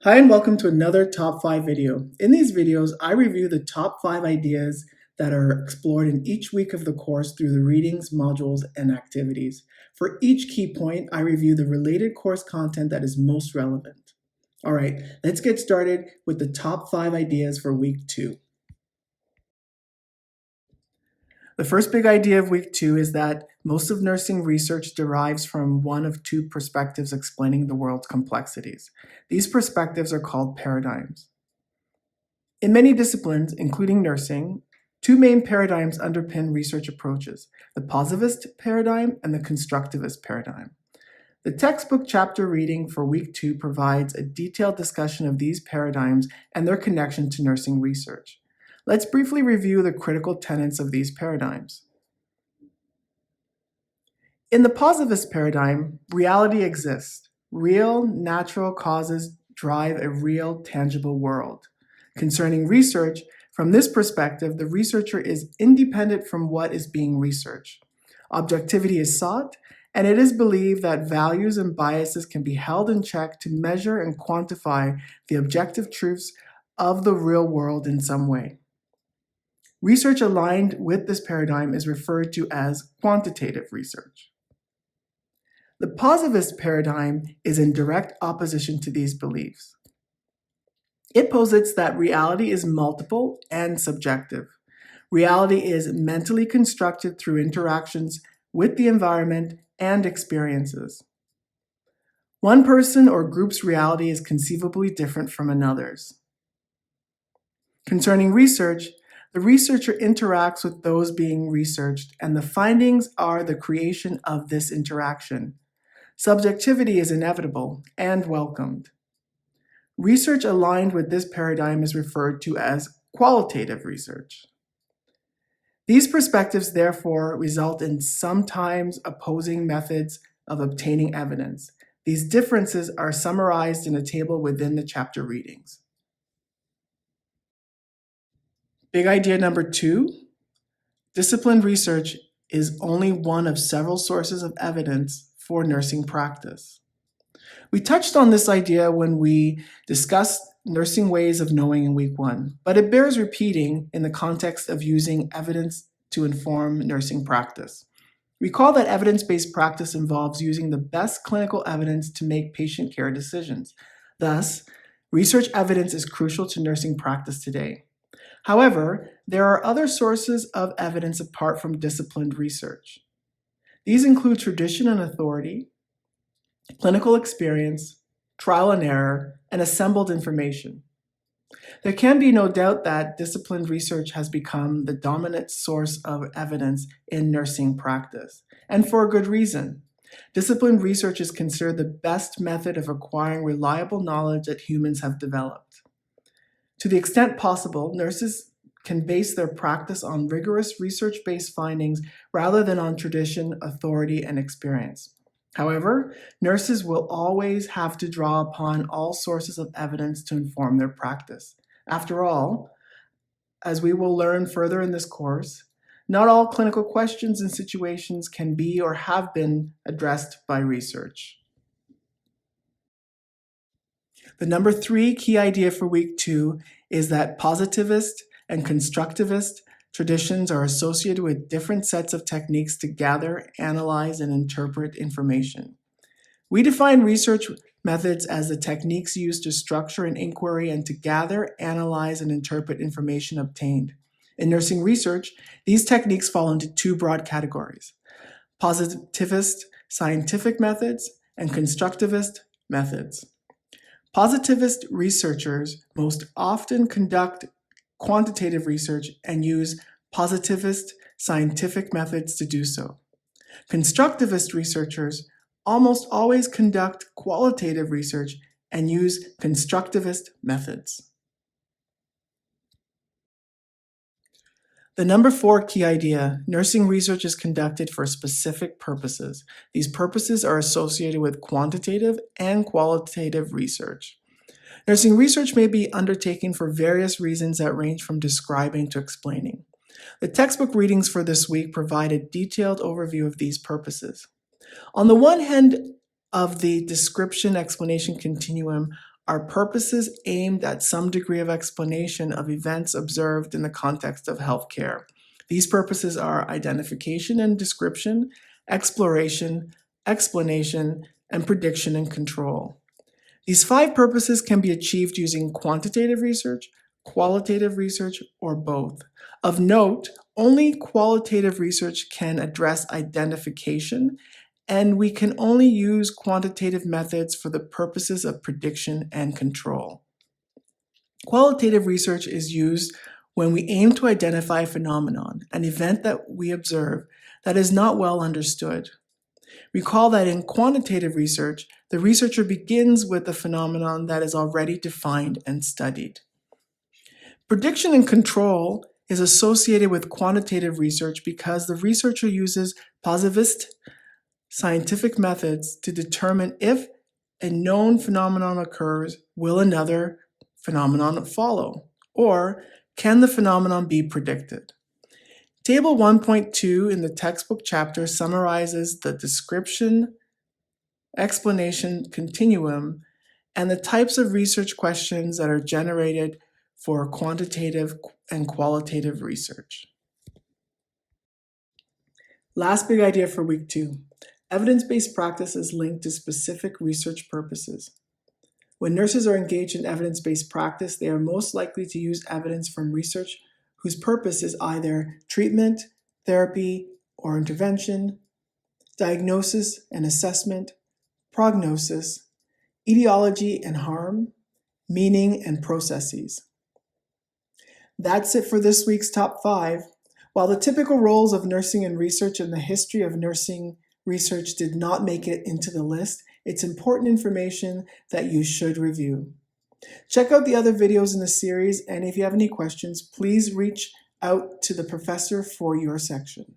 Hi and welcome to another Top 5 video. In these videos, I review the top 5 ideas that are explored in each week of the course through the readings, modules, and activities. For each key point, I review the related course content that is most relevant. All right, let's get started with the top 5 ideas for week 2. The first big idea of week 2 is that most of nursing research derives from one of two perspectives explaining the world's complexities. These perspectives are called paradigms. In many disciplines, including nursing, two main paradigms underpin research approaches: the positivist paradigm and the constructivist paradigm. The textbook chapter reading for week 2 provides a detailed discussion of these paradigms and their connection to nursing research. Let's briefly review the critical tenets of these paradigms. In the positivist paradigm, reality exists. Real, natural causes drive a real, tangible world. Concerning research, from this perspective, the researcher is independent from what is being researched. Objectivity is sought, and it is believed that values and biases can be held in check to measure and quantify the objective truths of the real world in some way. Research aligned with this paradigm is referred to as quantitative research. The positivist paradigm is in direct opposition to these beliefs. It posits that reality is multiple and subjective. Reality is mentally constructed through interactions with the environment and experiences. One person or group's reality is conceivably different from another's. Concerning research, the researcher interacts with those being researched, and the findings are the creation of this interaction. Subjectivity is inevitable and welcomed. Research aligned with this paradigm is referred to as qualitative research. These perspectives, therefore, result in sometimes opposing methods of obtaining evidence. These differences are summarized in a table within the chapter readings. Big idea number 2, disciplined research is only one of several sources of evidence for nursing practice. We touched on this idea when we discussed nursing ways of knowing in week 1, but it bears repeating in the context of using evidence to inform nursing practice. Recall that evidence-based practice involves using the best clinical evidence to make patient care decisions. Thus, research evidence is crucial to nursing practice today. However, there are other sources of evidence apart from disciplined research. These include tradition and authority, clinical experience, trial and error, and assembled information. There can be no doubt that disciplined research has become the dominant source of evidence in nursing practice, and for a good reason. Disciplined research is considered the best method of acquiring reliable knowledge that humans have developed. To the extent possible, nurses can base their practice on rigorous research-based findings rather than on tradition, authority, and experience. However, nurses will always have to draw upon all sources of evidence to inform their practice. After all, as we will learn further in this course, not all clinical questions and situations can be or have been addressed by research. The number 3 key idea for week 2 is that positivist and constructivist traditions are associated with different sets of techniques to gather, analyze, and interpret information. We define research methods as the techniques used to structure an inquiry and to gather, analyze, and interpret information obtained. In nursing research, these techniques fall into 2 broad categories: positivist scientific methods and constructivist methods. Positivist researchers most often conduct quantitative research and use positivist scientific methods to do so. Constructivist researchers almost always conduct qualitative research and use constructivist methods. The number 4 key idea: nursing research is conducted for specific purposes. These purposes are associated with quantitative and qualitative research. Nursing research may be undertaken for various reasons that range from describing to explaining. The textbook readings for this week provide a detailed overview of these purposes. On the one hand of the description-explanation continuum are purposes aimed at some degree of explanation of events observed in the context of healthcare. These purposes are identification and description, exploration, explanation, and prediction and control. These 5 purposes can be achieved using quantitative research, qualitative research, or both. Of note, only qualitative research can address identification, and we can only use quantitative methods for the purposes of prediction and control. Qualitative research is used when we aim to identify a phenomenon, an event that we observe that is not well understood. Recall that in quantitative research, the researcher begins with the phenomenon that is already defined and studied. Prediction and control is associated with quantitative research because the researcher uses positivist scientific methods to determine if a known phenomenon occurs, will another phenomenon follow, or can the phenomenon be predicted? Table 1.2 in the textbook chapter summarizes the description, explanation continuum, and the types of research questions that are generated for quantitative and qualitative research. Last big idea for week 2. Evidence-based practice is linked to specific research purposes. When nurses are engaged in evidence-based practice, they are most likely to use evidence from research whose purpose is either treatment, therapy, or intervention, diagnosis and assessment, prognosis, etiology and harm, meaning and processes. That's it for this week's top 5. While the typical roles of nursing and research and the history of nursing research did not make it into the list, it's important information that you should review. Check out the other videos in the series, and if you have any questions, please reach out to the professor for your section.